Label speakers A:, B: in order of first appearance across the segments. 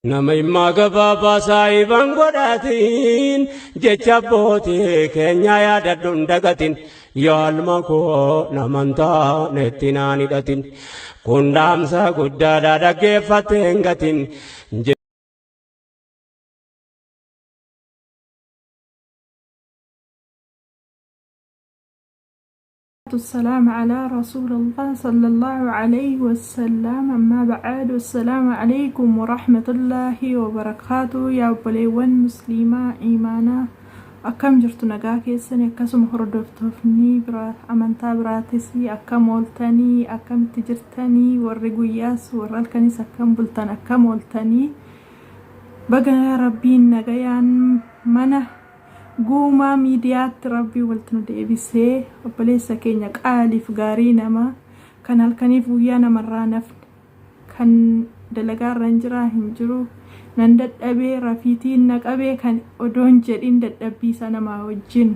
A: Nama immaa gabaabaa saayiban godhatiin jecha abbootii keenya yaadadhuun dagatin yaalma koo namantaa netti naan hidhatin kun dhaamsa guddaadhaa dhaggeeffattee hin gatin.
B: السلام على رسول الله صلى الله عليه وسلم أما بعد السلام عليكم ورحمة الله وبركاته يا بليون مسلمة إيمانا أكم جرت نجاكي سنة كسم هردفتني برا أمانتا براتسي أكم ولتني أكم تجرتني والرجوياس والكنيسة أكم بلتن أكم ولتني بقى ربي نجيان منه Guuma miidiyaatti rabbii waltu nu deebisee obboleessa keenya qaaliif gaarii nama kan halkaniif guyyaa namarraa nafne kan dalagaarra jiraa hin jiru nan dadhabee rafiitiin naqabee kan odoon jedhin dadhabbiisa namaa wajjin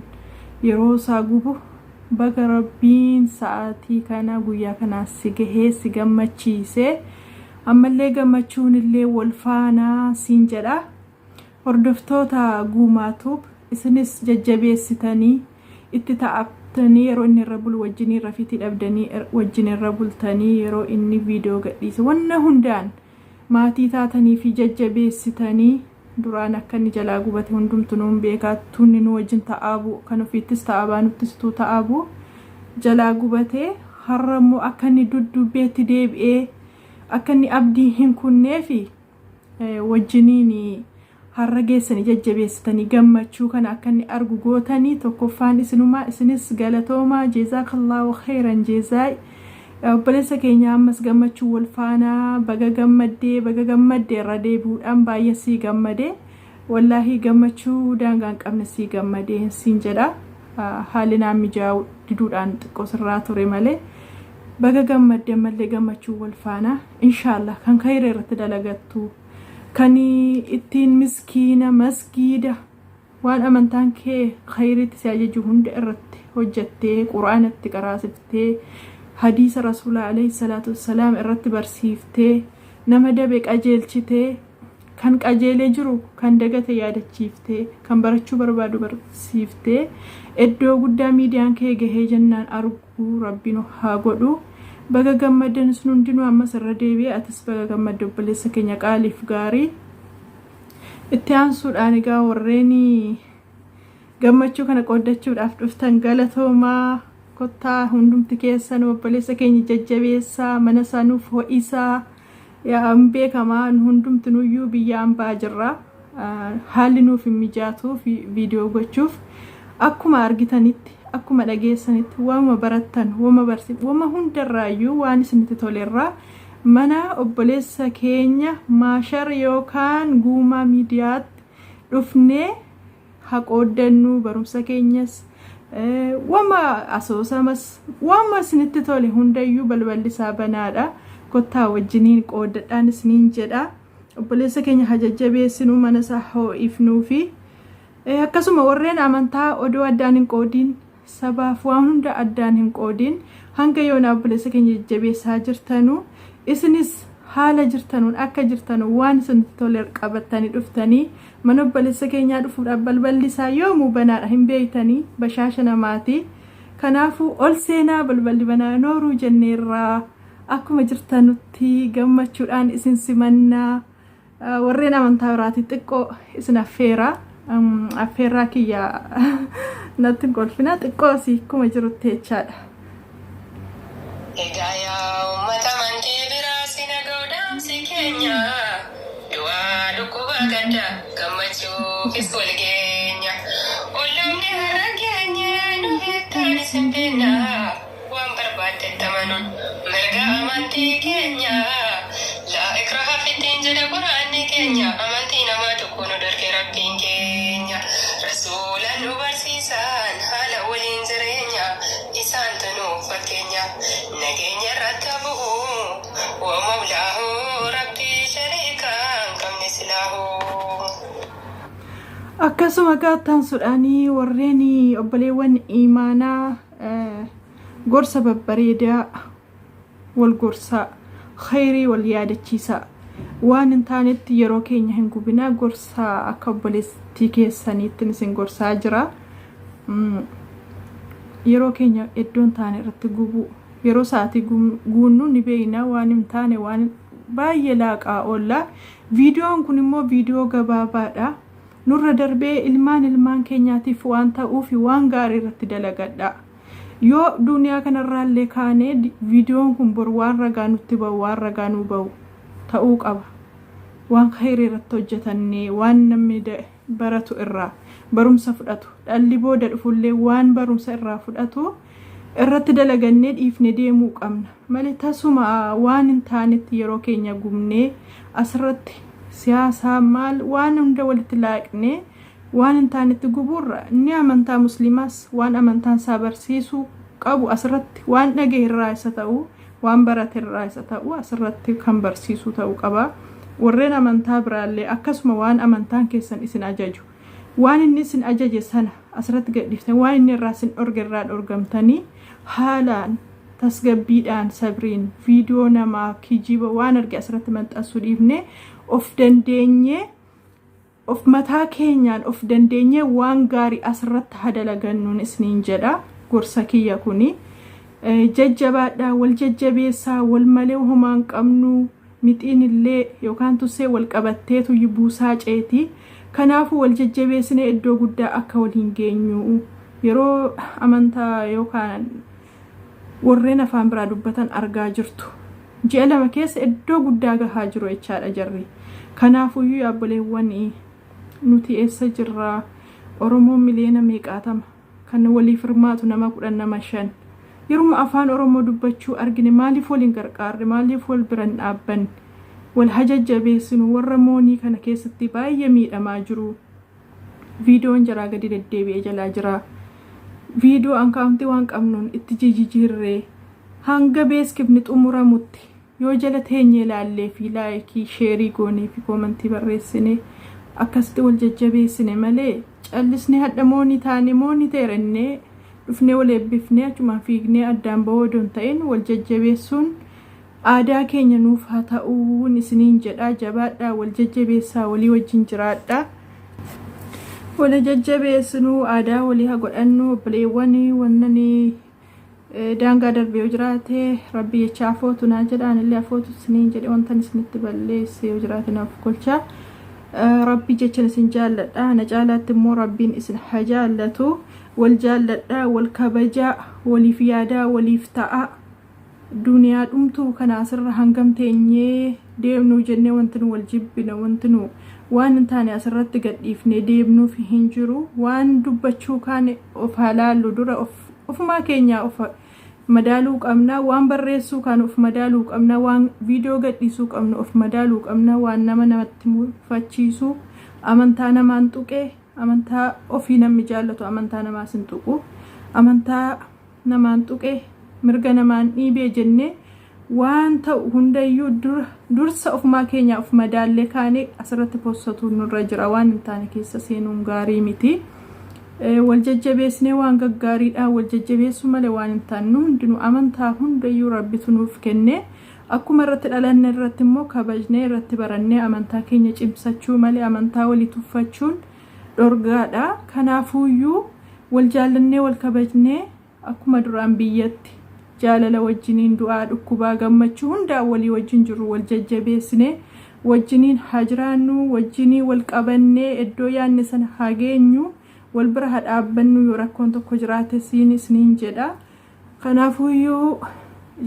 B: yeroo isaa gubu baga rabbiin sa'aatii kana guyyaa kanaas si gahee si gammachiisee ammallee gammachuun illee wal faanaa siin jedha hordoftoota guumaatuuf isinis jajjabeessitanii itti ta'attanii yeroo inni irra bulu wajjinii rafiitii dhabdanii wajjin irra bultanii yeroo inni viidiyoo gadhiise wanna hundaan maatii taatanii fi jajjabeessitanii duraan akka inni jalaa gubate hundumtuu nuun beekaa tunni nu wajjin ta'aabu kan ofiittis ta'abaa nuttistuu ta'aabu jalaa gubate har'ammoo akka inni duddubeetti deebi'ee akka inni abdii hin kunneefi wajjiniin har'a geessanii jajjabeessitanii gammachuu kana akka inni argu gootanii tokkoffaan isinumaa isinis galatoomaa jeezaakallahu khairan jeezaay obboleessa keenya ammas gammachuu wal faanaa baga gammaddee irra deebi'uudhaan baay'ee sii gammadee wallaahi gammachuu daangaan qabne sii gammadee siin jedha haalli naan mijaa'u diduudhaan xiqqoo sirraa ture malee baga gammaddee mallee gammachuu wal faanaa inshaallah kan khayra irratti dalagattu kan ittiin miskiina masgiida waan amantaan kee khayritti si ajaju hunda irratti hojjattee quraanatti qaraasiftee hadiisa rasuula alayhi salaatu wassalaam irratti barsiiftee nama dabe qajeelchitee kan qajeelee jiru kan dagate yaadachiiftee kan barachuu barbaadu barsiiftee iddoo guddaa miidiyaan kee gahee jannaan argu rabbiin haa godhu baga gammadan sun hundinuu ammas irra deebi'ee atis baga gammadde obboleessa keenya qaaliif gaarii itti aansuudhaan egaa warreen gammachuu kana qoodachuudhaaf dhuftan galatoomaa kottaa hundumti keessan obboleessa keenya jajjabeessaa mana sanuuf ho'isaa yaa beekamaa hundumti nuyyuu biyya ambaa jirra haalli nuuf hin mijaatuuf viidiyoo gochuuf akkuma argitanitti akkuma dhageessanitti waama barattan waama hundarraayyuu waan isinitti tolerraa mana obboleessa keenya maashar yookaan guumaa miidiyaatti dhufnee haqooddannu barumsa keenyas waama asoosamas waama isinitti tole hundayyuu balballisaa banaadha kottaa wajjiniin qooddadhaan isiniin jedha obboleessa keenya hajajjabeessinuu mana isaa ho'ifnuufi akkasuma warreen amantaa odoo addaan hin qoodiin sabaaf waan hunda addaan hin qoodiin hanga yoona obboleessa keenya jajjabeessaa jirtanuu isinis haala jirtanuun akka jirtanuu waan isinitti tole qabattanii dhuftanii mana obboleessa keenyaa dhufuudhaaf balballisaa yoomuu banaadha hin beeytanii bashaasha namaati kanaafuu ol seenaa balballi banaa nooruu jenneerraa akkuma jirtanutti gammachuudhaan isin simannaa warreen amantaa biraati xiqqoo isin affeerraa kiyya natti golfina xiqqoo si kuma jirutti jechaadha.
C: Egaa yaa uummata amantii biraa si nagaadhaamsi keenya du'aa dhukkuba gadda gammachuufis wal geenya ollamni har'a keenya nu beektaan isin beekna waan barbaaddetti amanuun mirga amantii keenya laa ikraha fittiin jedha quraanni keenya amantii namaa tokko nu darge rabbiin keenya rasuulaan nu barsiisan haala waliin jireenya isaan tanuuf fakkeenya nageenya irratti bu'u wa mawlaahu rabbii shariikaan qabne silaahu.
B: akkasuma gaattaan sudhaanii warreen obboleewwan imaanaa gorsa babbareedaa wal gorsaa khayrii wal yaadachiisaa waan hin taanetti yeroo keenya hin gubinaa gorsaa akka obboleettii keessaniitti isin gorsaa jira. Yeroo keenya iddoon taane irratti gubu yeroo sa'aatii guunnu ni beeyna waan hin taane waan baay'ee laaqaa oolla. Viidiyoon kun immoo viidiyoo gabaabaadha. Nurra darbee ilmaan keenyaatiif waan ta'uuf waan gaarii irratti dalagadha. Yoo duniyaa kanarraallee kaanee viidiyoon kun bor waan ragaa nutti ba'u waan ragaa nu ba'u ta'uu qaba. Waan khayrii irratti hojjetannee waan namni baratu irraa barumsa fudhatu dhalli booda dhufullee waan barumsa irraa fudhatu irratti dalagannee dhiifne deemuu qabna. Malee tasuma waan hin taanetti yeroo keenya gubnee asirratti siyaasaa maal waan hunda walitti laaqnee waan hin taanetti guburra inni amantaa musliimaas waan amantaan isaa barsiisuu qabu asirratti waan dhagee irraa isa ta'u waan barate irraa isa ta'u asirratti kan barsiisuu ta'uu qaba. Warreen amantaa biraallee akkasuma waan amantaan keessan isin ajaju waan inni isin ajaje sana asirratti gadhiiftan waan inni irraa isin dhorge irraa dhorgamtanii haalaan tasgabbiidhaan sabriin viidiyoo namaa kijiba waan arge asirratti maxxansuu dhiifne of dandeenyee of mataa keenyaan of dandeenyee waan gaarii asirratti hadalagannuun isiniin jedha. Gorsa kiyya kuni jajjabaadhaa wal jajjabeessaa wal malee homaan qabnu mixiin illee yookaan tussee wal qabatteetu buusaa ceeti. Kanaafuu wal jajjabeessinee iddoo guddaa akka waliin geenyu yeroo amantaa yookaan warreen afaan biraa dubbatan argaa jirtu. Ji'a lama keessa iddoo guddaa gahaa jiru jechaadha jarri. Kanaafuu yaabboleewwan nuti eessa jirra? Oromoon miliyoona meeqaatama kan waliif hirmaatu nama 10 nama 5 yeroo afaan Oromoo dubbachuu argine maaliif waliin gargaarre maaliif wal biran dhaabban wal hajajjabeessinu warra moonii kana keessatti baay'ee miidhamaa jiru. Viidiyoon jaraa gadi deddeebi'ee jalaa jira. Viidiyoo ankaawuntii waan qabnuun itti jijjiirree hanga beeskifni xumuramutti yoo jala teenyee ilaallee fi laayikii sheerii goonee fi koomentii barreessine akkasitti wal jajjabeessine malee callisnee hadha moonii taane moonii teerannee dhufnee wal eebbifnee achumaan fiignee addaan ba'uu doon ta'een wal jajjabeessuun aadaa keenya nuuf haa ta'uun isiniin jedhaa. Jabaadhaa wal jajjabeessaa walii wajjin jiraadhaa. Wal jajjabeessinuu aadaa walii haa godhannu obboleewwan wannani daangaa darbee yoo jiraate rabbi jecha afootu naa jedhaan illee afootu isiniin jedhe wantan isinitti balleesse yoo jiraate naaf kolcha. Rabbi jechan isin jaalladha na caalaatti immoo rabbiin isin haa jaallatu. Wal jaalladha wal kabajaa waliif yaadaa waliif ta'a. Duniyaa dhumtuu kana asirra hangam teenyee deemnu jennee wanti nu wal jibbina wanti nu waan hin taane asirratti gadhiifnee deemnuuf hin jiru. Waan dubbachuu kaane of halaallu dura ofumaa keenya of madaaluu qabna. Waan barreessuu kan of madaaluu qabna. Waan viidiyoo gadhiisuu qabna of madaaluu qabna. Waan namatti mufachiisu amantaa namaan tuqee amantaa ofii namni jaallatu amantaa namaa sin tuqu amantaa namaan tuqee mirga namaan dhiibee jennee waan ta'u hundayyuu dursa ofumaa keenya of madaallee kaane asirratti postatu nurra jira. Waan hin taane keessa seenuun gaarii miti. Wal jajjabeessinee waan gaggaariidhaan wal jajjabeessuu malee waan hin taane hundinuu amantaa hundayyuu rabbitu nuuf kenne. Akkuma irratti dhalanne irratti immoo kabajnee irratti barannee amantaa keenya cimsachuu malee amantaa walii tuffachuun dhorgaadha. Kanaafuuyyuu wal jaallannee wal kabajnee akkuma duraan biyyatti jaalala wajjiniin du'aa dhukkubaa gammachuu hundaa walii wajjin jiru wal jajjabeessinee wajjiniin haa jiraannu wajjinii wal qabannee iddoo yaanne sana haa geenyu wal bira haa dhaabbannu yoo rakkoon tokko jiraate isiniin jedha. Kanaafuuyyuu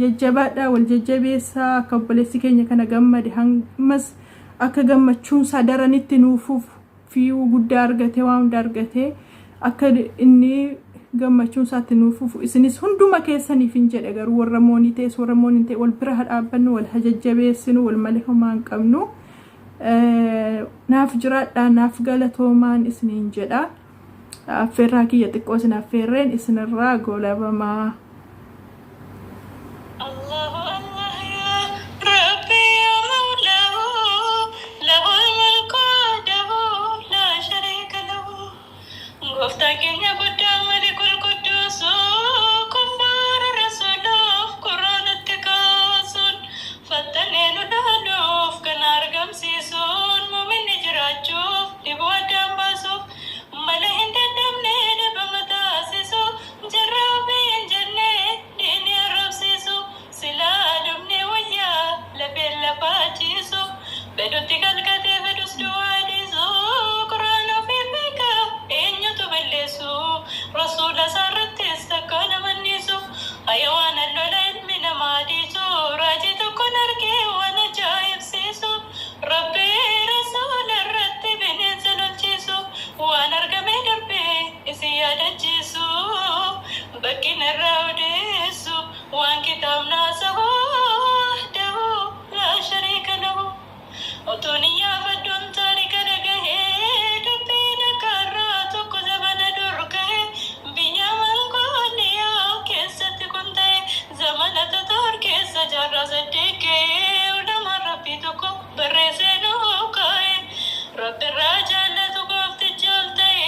B: jajjabaadhaa wal jajjabeessaa akka obboleessi keenya kana gammade hammas akka gammachuun isaa daranitti nuufuuf fii'uu guddaa argate waan hunda argate akka inni gammachuun isaatti nuufuuf isinis hunduma keessaniif hin jedhe garuu warra moonii ta'es warra moonii ta'e wal bira haa dhaabbannu wal jajjabeessinu wal malee homaa hin qabnu. Naaf jiraadhaa naaf galatoomaan isiniin jedha. Affeerraa kiyya xiqqoo isin affeerreen isinirraa goolabamaa.
C: Fattanee nu dhaaluuf kan كتب دوايديسو قرآن في بيكا إن يتبلسو رسول سرت استكان منيسو حيوان اللولين من ماديسو راجي تكون أركي وانا جايب سيسو ربي رسول الرتب ننزل الجيسو وانا ارقمي دربي إسيادة جيسو بكين الراوديسو وان كتاب ناسه وحده لا شريك له وتونيا فدون تاريك دقه دبين كراتك زمن دركه بنيام القونيا كيست كنت زمن تطور كيس جرى صديقه ولما ربيتك برسنو كاي رب الرجال تقفت جلته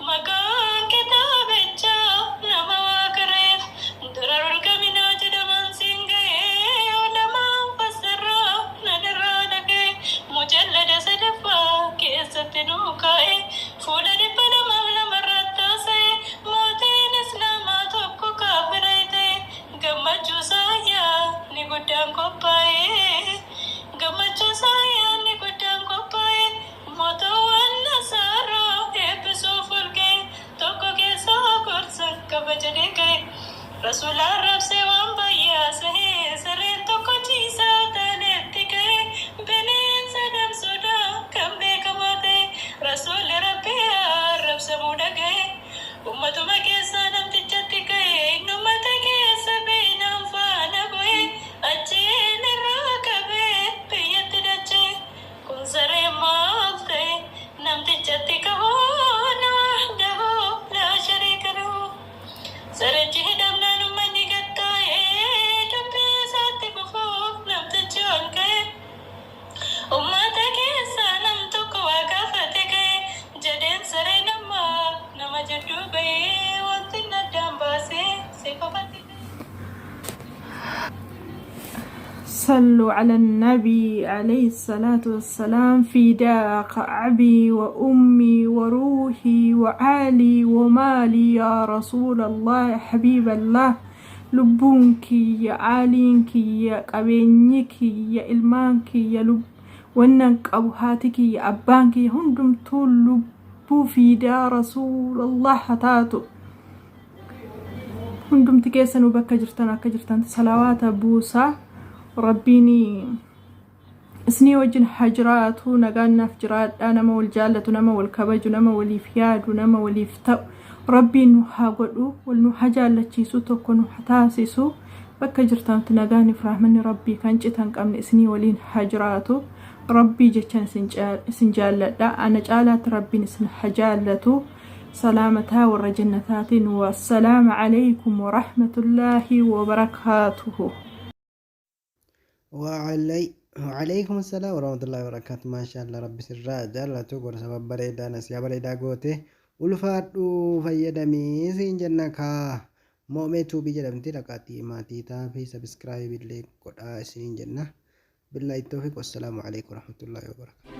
C: مكان كتاب الجاب نما واكرف درر الكمينات دمان سنگه ولما فسر ندرى دقه مجلد سدفا كيست نوكاي فول دبنا مملا مرتاسي موتين اسلاماتك كافريته gammachu saya ni gudang kopai gammachu saya ni gudang kopai moto wala saro episo fulke toko ke sokor sakka bajade kai rasula rab se wambaya sahe sare toko chisa tane tike benen sadam soda kambe kamate rasul rabbi rab se mudage ummatu make sadam tichati kai numate ke sabinam fana boy ache nirakabe piyat dache kun sare malte nam tichati ka ho na wahdahu la sharika lahu sare jihadam nanu mani gatta e dabbe sati bufo nam tichon kai ummata ke sanam to ko agafate kai jaden sare nama jaddu be wantin nadam base se kopati
B: صلوا على النبي عليه الصلاة والسلام فداك أبي وأمي وروحي وعالي ومالي يا رسول الله يا حبيب الله لبونك يا عالينك يا قبينك يا إلمانك يا لب وننك أبوهاتك يا أبانك هندم طول لبو فدا رسول الله حتاتو هندم تكيسن وبك جرتان صلوات بوسا ربيني اسني وجن حجرات ونقالنا فجرات أنا ما والجالة نما والكبج نما والإفياد ونما والإفتاء ربي نحاقلو والنحاجالة تشيسو تكونو حتاسيسو بكا جرتان تنقاني فرحمني ربي كان جتان قامن اسني ولين حجراتو ربي جتان سنجالة دا أنا جالات ربي نسن حجالتو سلامتها والرجنتات والسلام عليكم ورحمة الله وبركاته.
D: وعليكم السلام ورحمة الله وبركاته. ما شاء الله ربي سرّا جالتو قول سبب بريدا نسيا بريدا قوته ulfaadhu fayyadamii siin jenna kaa moomee tuubii jedhamti dhaqaatii maatii taafii sabiskiraayib illee godhaa siin jenna billaahi tawfiiq wassalaamu alaikum warahmatullaahi wabarakatuh.